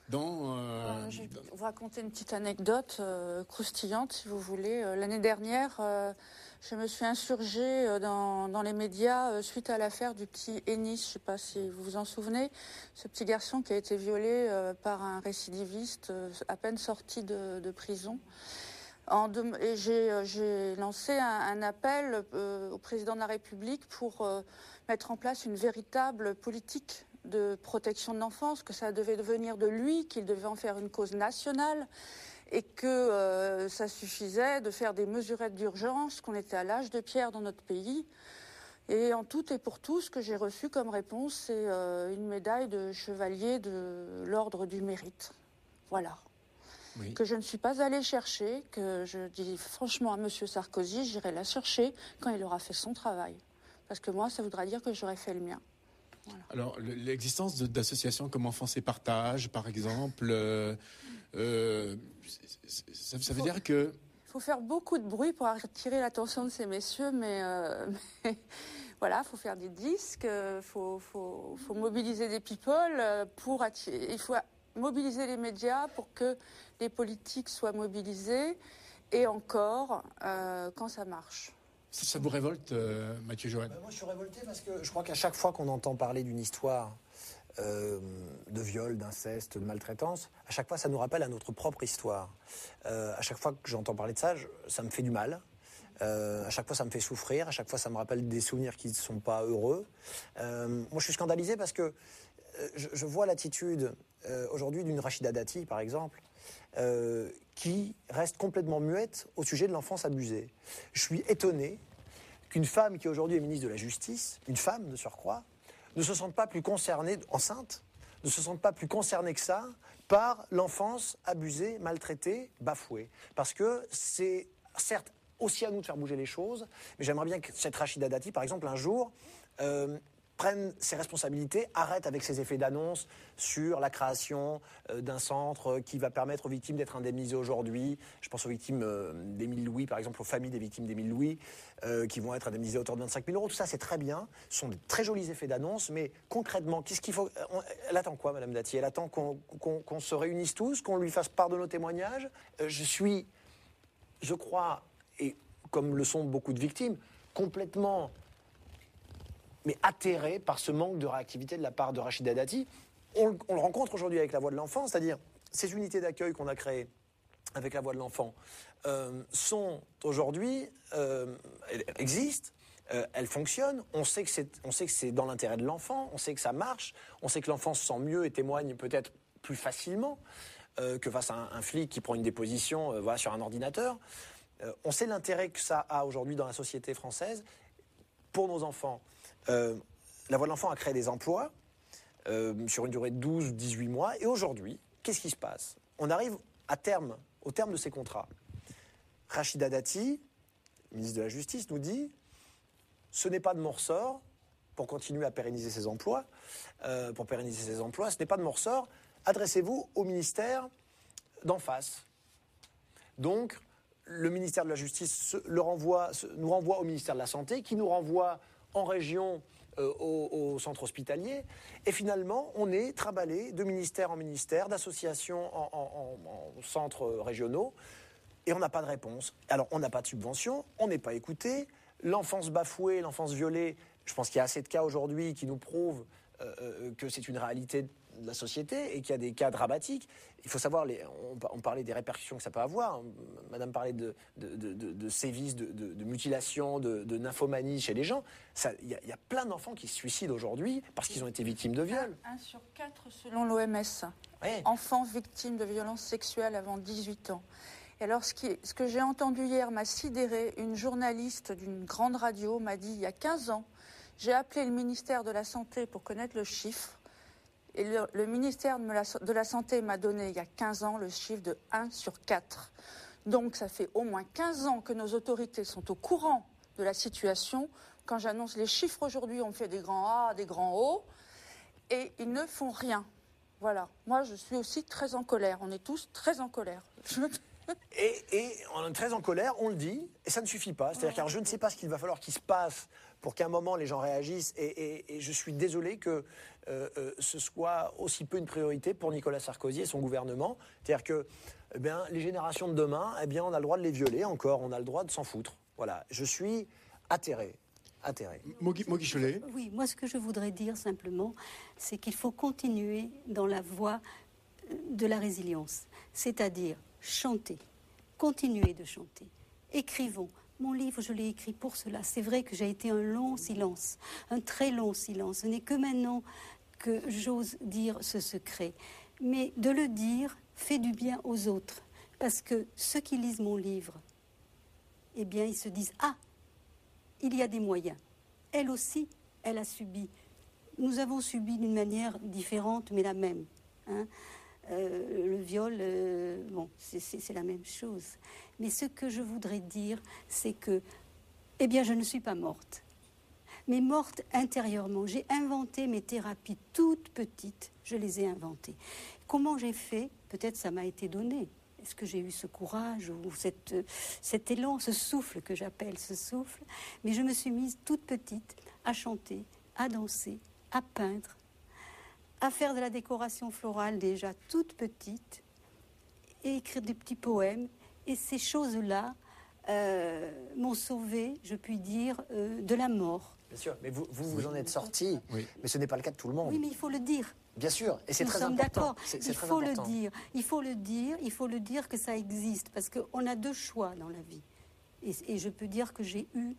dans... Je vais vous raconter une petite anecdote croustillante, si vous voulez. L'année dernière, je me suis insurgée dans les médias suite à l'affaire du petit Ennis. Je ne sais pas si vous vous en souvenez. Ce petit garçon qui a été violé par un récidiviste à peine sorti de prison. Et j'ai lancé un appel au président de la République pour mettre en place une véritable politique de protection de l'enfance, que ça devait devenir de lui, qu'il devait en faire une cause nationale et que ça suffisait de faire des mesurettes d'urgence, qu'on était à l'âge de pierre dans notre pays. Et en tout et pour tout, ce que j'ai reçu comme réponse, c'est une médaille de chevalier de l'ordre du mérite. Voilà. Oui. Que je ne suis pas allée chercher, que je dis franchement à M. Sarkozy, j'irai la chercher quand il aura fait son travail. Parce que moi, ça voudra dire que j'aurais fait le mien. Voilà. Alors, l'existence d'associations comme Enfance et Partage, par exemple, ça veut dire que... Il faut faire beaucoup de bruit pour attirer l'attention de ces messieurs, mais voilà, il faut faire des disques, il faut mobiliser des people pour attirer... Il faut mobiliser les médias pour que les politiques soient mobilisés, et encore quand ça marche. Ça vous révolte, Mathieu Joanne ? Moi, je suis révolté parce que je crois qu'à chaque fois qu'on entend parler d'une histoire de viol, d'inceste, de maltraitance, à chaque fois, ça nous rappelle à notre propre histoire. À chaque fois que j'entends parler de ça, ça me fait du mal. À chaque fois, ça me fait souffrir. À chaque fois, ça me rappelle des souvenirs qui ne sont pas heureux. Moi, je suis scandalisé parce que je vois l'attitude aujourd'hui d'une Rachida Dati, par exemple, qui reste complètement muette au sujet de l'enfance abusée. Je suis étonné qu'une femme qui aujourd'hui est ministre de la Justice, une femme de surcroît, ne se sente pas plus concernée, enceinte, ne se sente pas plus concernée que ça par l'enfance abusée, maltraitée, bafouée. Parce que c'est certes aussi à nous de faire bouger les choses, mais j'aimerais bien que cette Rachida Dati, par exemple, un jour... prenne ses responsabilités, arrête avec ses effets d'annonce sur la création d'un centre qui va permettre aux victimes d'être indemnisées aujourd'hui. Je pense aux victimes d'Émile Louis, par exemple, aux familles des victimes d'Émile Louis, qui vont être indemnisées à hauteur de 25 000 €. Tout ça, c'est très bien. Ce sont de très jolis effets d'annonce, mais concrètement, qu'est-ce qu'il faut... Elle attend quoi, Madame Dati ? Elle attend qu'on se réunisse tous, qu'on lui fasse part de nos témoignages. Je crois, et comme le sont beaucoup de victimes, complètement... mais atterré par ce manque de réactivité de la part de Rachida Dati. On le rencontre aujourd'hui avec la Voix de l'Enfant, c'est-à-dire ces unités d'accueil qu'on a créées avec la Voix de l'Enfant sont aujourd'hui, elles existent, elles fonctionnent, on sait que c'est dans l'intérêt de l'enfant, on sait que ça marche, on sait que l'enfant se sent mieux et témoigne peut-être plus facilement que face à un flic qui prend une déposition sur un ordinateur. On sait l'intérêt que ça a aujourd'hui dans la société française pour nos enfants. La Voix de l'Enfant a créé des emplois sur une durée de 12-18 mois. Et aujourd'hui, qu'est-ce qui se passe ? On arrive au terme de ces contrats. Rachida Dati, ministre de la Justice, nous dit « Ce n'est pas de mon ressort pour continuer à pérenniser ces emplois. Ce n'est pas de mon ressort. Adressez-vous au ministère d'en face. » Donc, le ministère de la Justice nous renvoie au ministère de la Santé, qui nous renvoie en région au centre hospitalier. Et finalement, on est trimballé de ministère en ministère, d'associations en centres régionaux, et on n'a pas de réponse. Alors, on n'a pas de subvention, on n'est pas écouté. L'enfance bafouée, l'enfance violée, je pense qu'il y a assez de cas aujourd'hui qui nous prouvent que c'est une réalité de la société et qu'il y a des cas dramatiques. Il faut savoir, on parlait des répercussions que ça peut avoir. Madame parlait de sévices, de mutilations, de nymphomanie chez les gens. Il y a plein d'enfants qui se suicident aujourd'hui parce qu'ils ont été victimes de viols. 1 sur 4 selon l'OMS. Ouais. Enfants victimes de violences sexuelles avant 18 ans. Et alors, ce que j'ai entendu hier m'a sidéré. Une journaliste d'une grande radio m'a dit, il y a 15 ans, j'ai appelé le ministère de la Santé pour connaître le chiffre. Et le ministère de la Santé m'a donné, il y a 15 ans, le chiffre de 1 sur 4. Donc, ça fait au moins 15 ans que nos autorités sont au courant de la situation. Quand j'annonce les chiffres aujourd'hui, on me fait des grands A, des grands O, et ils ne font rien. Voilà. Moi, je suis aussi très en colère. On est tous très en colère. Et on est très en colère, on le dit, et ça ne suffit pas. C'est-à-dire car je ne sais pas ce qu'il va falloir qu'il se passe pour qu'à un moment les gens réagissent. Et je suis désolé que ce soit aussi peu une priorité pour Nicolas Sarkozy et son gouvernement. C'est-à-dire que les générations de demain, on a le droit de les violer encore, on a le droit de s'en foutre. Voilà, je suis atterré. Mogui Cholet. Oui, moi ce que je voudrais dire simplement, c'est qu'il faut continuer dans la voie de la résilience. C'est-à-dire chanter, continuer de chanter, écrivons. Mon livre, je l'ai écrit pour cela. C'est vrai que j'ai été un long silence, un très long silence. Ce n'est que maintenant que j'ose dire ce secret. Mais de le dire fait du bien aux autres. Parce que ceux qui lisent mon livre, ils se disent « Ah, il y a des moyens. Elle aussi, elle a subi. Nous avons subi d'une manière différente, mais la même. Hein. Le viol, c'est la même chose. Mais ce que je voudrais dire, c'est que, je ne suis pas morte. Mais morte intérieurement. J'ai inventé mes thérapies toutes petites. Je les ai inventées. Comment j'ai fait? Peut-être ça m'a été donné. Est-ce que j'ai eu ce courage ou cet élan, ce souffle que j'appelle ce souffle? Mais je me suis mise toute petite à chanter, à danser, à peindre, à faire de la décoration florale déjà toute petite, et écrire des petits poèmes. Et ces choses-là m'ont sauvée, je puis dire, de la mort. Bien sûr, mais vous en êtes sorti, oui. Mais ce n'est pas le cas de tout le monde. Oui, mais il faut le dire. Bien sûr, et c'est très important. Nous sommes d'accord. Il faut le dire. Il faut le dire que ça existe, parce qu'on a deux choix dans la vie. Et je peux dire que j'ai eu,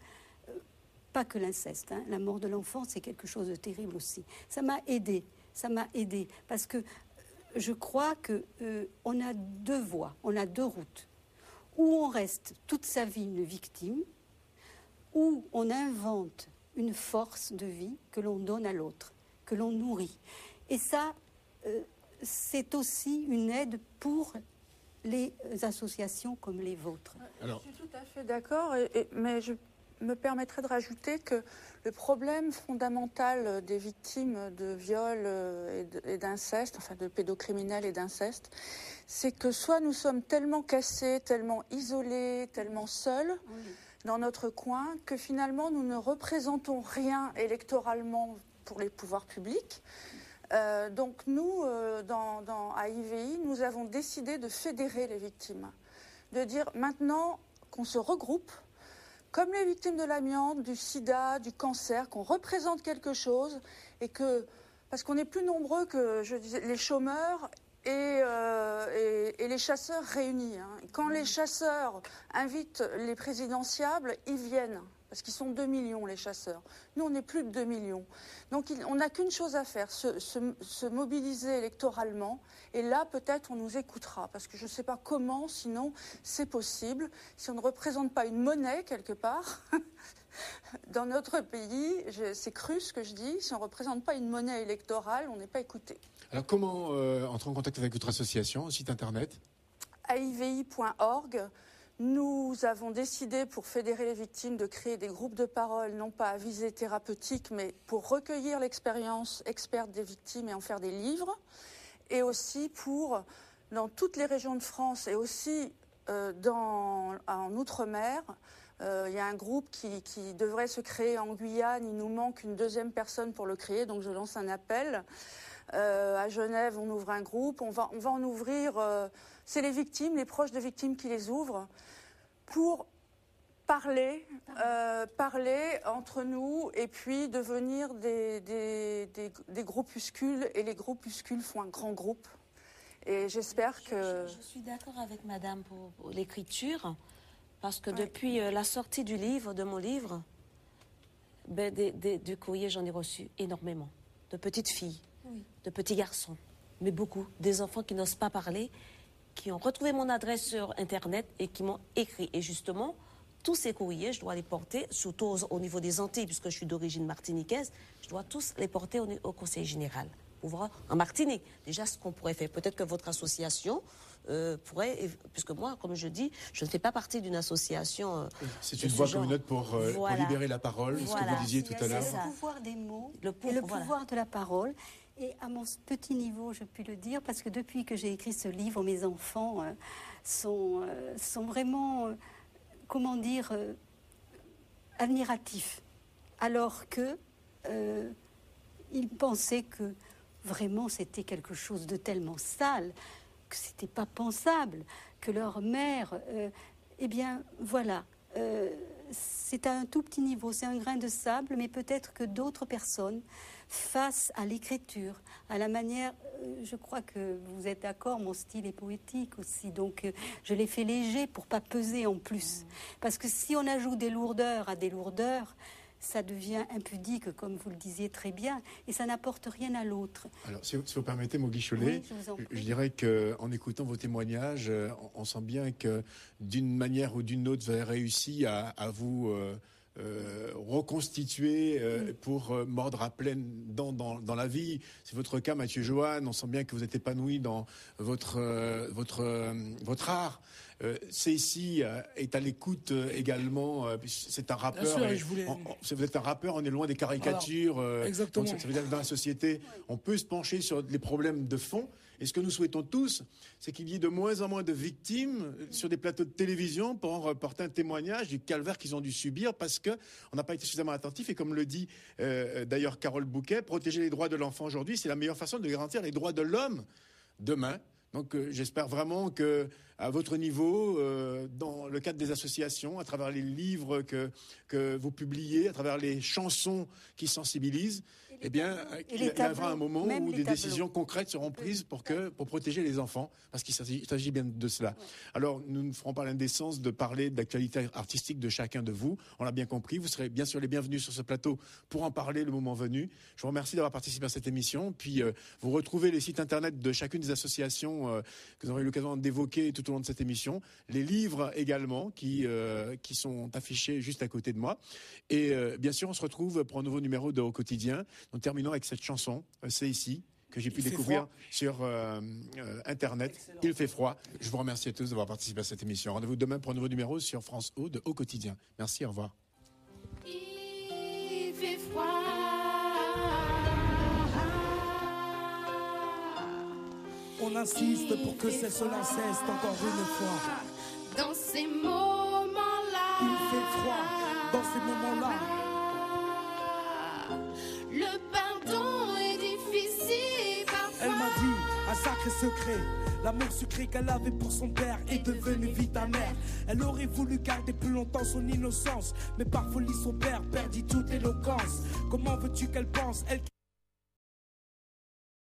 pas que l'inceste, la mort de l'enfant, c'est quelque chose de terrible aussi. Ça m'a aidée, parce que je crois qu'on a deux voies, on a deux routes. Ou on reste toute sa vie une victime, ou on invente une force de vie que l'on donne à l'autre, que l'on nourrit. Et ça, c'est aussi une aide pour les associations comme les vôtres. Alors, je suis tout à fait d'accord, mais je me permettrai de rajouter que le problème fondamental des victimes de viol et d'inceste, enfin de pédocriminels et d'inceste, c'est que soit nous sommes tellement cassés, tellement isolés, tellement seuls dans notre coin, que finalement nous ne représentons rien électoralement pour les pouvoirs publics. Donc nous, à IVI, nous avons décidé de fédérer les victimes, de dire maintenant qu'on se regroupe, comme les victimes de l'amiante, du sida, du cancer, qu'on représente quelque chose, et parce qu'on est plus nombreux que les chômeurs et les chasseurs réunis. Hein. Quand les chasseurs invitent les présidentiables, ils viennent. Parce qu'ils sont 2 millions, les chasseurs. Nous, on est plus de 2 millions. Donc, on n'a qu'une chose à faire, se mobiliser électoralement. Et là, peut-être, on nous écoutera. Parce que je ne sais pas comment, sinon, c'est possible. Si on ne représente pas une monnaie, quelque part, dans notre pays, c'est cru ce que je dis, si on ne représente pas une monnaie électorale, on n'est pas écouté. Alors, comment entrer en contact avec votre association, site internet? aivi.org. Nous avons décidé, pour fédérer les victimes, de créer des groupes de parole, non pas à visée thérapeutique, mais pour recueillir l'expérience experte des victimes et en faire des livres. Et aussi pour, dans toutes les régions de France et aussi en Outre-mer, Il y a un groupe qui devrait se créer en Guyane. Il nous manque une deuxième personne pour le créer, donc je lance un appel. À Genève, on ouvre un groupe. On va en ouvrir. C'est les victimes, les proches de victimes qui les ouvrent pour parler entre nous et puis devenir des groupuscules. Et les groupuscules font un grand groupe. Et j'espère que... Je suis d'accord avec madame pour l'écriture, parce que depuis la sortie de mon livre, du courrier, j'en ai reçu énormément. De petites filles, de petits garçons, mais beaucoup. Des enfants qui n'osent pas parler, qui ont retrouvé mon adresse sur Internet et qui m'ont écrit. Et justement, tous ces courriers, je dois les porter, surtout au niveau des Antilles, puisque je suis d'origine martiniquaise, je dois tous les porter au Conseil général. Vous voyez, en Martinique, déjà ce qu'on pourrait faire. Peut-être que votre association pourrait, puisque moi, comme je dis, je ne fais pas partie d'une association. C'est une voix communaute pour libérer la parole, ce que vous disiez tout à l'heure. Le pouvoir des mots, le pouvoir de la parole. Et à mon petit niveau, je puis le dire, parce que depuis que j'ai écrit ce livre, mes enfants sont vraiment, comment dire, admiratifs. Alors que ils pensaient que vraiment c'était quelque chose de tellement sale, que c'était pas pensable, que leur mère, eh bien voilà, c'est à un tout petit niveau, c'est un grain de sable, mais peut-être que d'autres personnes, face à l'écriture, à la manière, je crois que vous êtes d'accord, mon style est poétique aussi, donc je l'ai fait léger pour pas peser en plus, parce que si on ajoute des lourdeurs à des lourdeurs, ça devient impudique, comme vous le disiez très bien, et ça n'apporte rien à l'autre. Alors, si vous permettez, Mogui Chollet, je dirais qu'en écoutant vos témoignages, on sent bien que d'une manière ou d'une autre, vous avez réussi à vous reconstituer pour mordre à pleines dents dans la vie. C'est votre cas, Mathieu Joanne. On sent bien que vous êtes épanoui dans votre art. Cécile est à l'écoute également. C'est un rappeur. Bien sûr, vous êtes un rappeur, on est loin des caricatures. Voilà. Exactement. Donc ça veut dire que dans la société, on peut se pencher sur les problèmes de fond. Et ce que nous souhaitons tous, c'est qu'il y ait de moins en moins de victimes sur des plateaux de télévision pour porter un témoignage du calvaire qu'ils ont dû subir parce qu'on n'a pas été suffisamment attentif. Et comme le dit d'ailleurs Carole Bouquet, protéger les droits de l'enfant aujourd'hui, c'est la meilleure façon de garantir les droits de l'homme demain. Donc j'espère vraiment que, à votre niveau, dans le cadre des associations, à travers les livres que vous publiez, à travers les chansons qui sensibilisent, eh bien, il y aura un moment où des décisions concrètes seront prises pour protéger les enfants, parce qu'il s'agit bien de cela. Ouais. Alors, nous ne ferons pas l'indécence de parler de l'actualité artistique de chacun de vous. On l'a bien compris. Vous serez bien sûr les bienvenus sur ce plateau pour en parler le moment venu. Je vous remercie d'avoir participé à cette émission. Puis, vous retrouvez les sites internet de chacune des associations que vous aurez eu l'occasion d'évoquer tout au long de cette émission. Les livres également qui sont affichés juste à côté de moi. Et bien sûr, on se retrouve pour un nouveau numéro de Au Quotidien. Nous terminons avec cette chanson, C'est ici, que j'ai pu découvrir sur Internet. Excellent. Il fait froid. Je vous remercie à tous d'avoir participé à cette émission. Rendez-vous demain pour un nouveau numéro sur France O de Au Quotidien. Merci, au revoir. Il fait froid. On insiste pour que cela cesse encore une fois. Dans ces moments-là. Il fait froid. Dans ces moments-là. Le pardon est difficile parfois. Elle m'a dit un sacré secret. L'amour sucré qu'elle avait pour son père est devenu vite amer. Elle aurait voulu garder plus longtemps son innocence, mais par folie son père perdit toute éloquence. Comment veux-tu qu'elle pense, elle